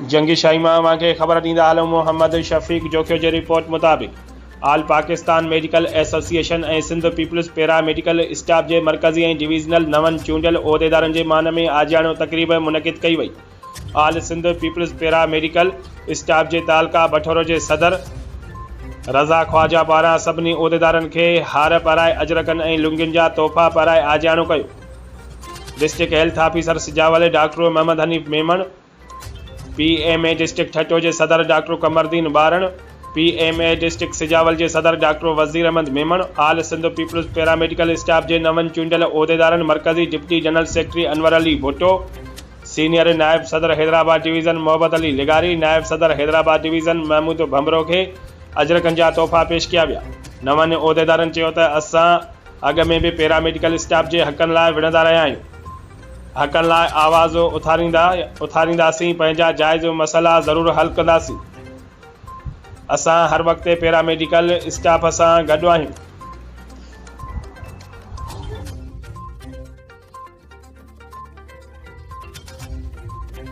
जंगी शाही मामा के ख़बर ॾींदा आलम मोहम्मद शफ़ीक जोखियो जी रिपोर्ट मुताबिक़ ऑल पाकिस्तान मेडिकल एसोसिएशन ऐं सिंध पीपल्स पैरा मेडिकल स्टाफ जे मरकज़ी ऐं डिवीज़नल नवनि चूंडियल उहिदेदारनि जे मान में आजियाणो तक़रीब मुनक़िद कई वई। ऑल सिंध पीपल्स पैरा मेडिकल स्टाफ जे तालका बठोरो जे सदर रज़ा ख्वाजा पारां सभिनी उहिदेदारनि खे हार पाराए अजरकनि ऐं लुंगियुनि जा तोहफ़ा पाराए आजियाणो कयो। District health officer Sujawal doctor Mohammad Hanif Memon, PMA district Thatta जे सदर doctor Qamardin Baran, PMA district Sujawal जे सदर doctor Wazir Ahmed Memon, all Sindh people's paramedical staff जे नवनि चूंडियल उहिदेदारनि मरकज़ी deputy general secretary Anwar Ali Bhutto, senior नायब सदर हैदराबाद डिवीज़न मोहब्बत अली लिगारी, नायब सदर हैदराबाद डिवीज़न महमूद भंभरो खे अजरकनि जा तोहफ़ा पेश कया विया। नवनि उहिदेदारनि चयो त असां अॻ में बि पैरामेडिकल स्टाफ जे हक़नि लाइ विढ़ंदा रहिया आहियूं, हक़नि लाइ आवाज़ उथारींदासीं, पंहिंजा जाइज़ मसइला ज़रूरु हल कंदासीं। असां हर वक़्तु पैरामेडिकल स्टाफ सां गॾु आहियूं।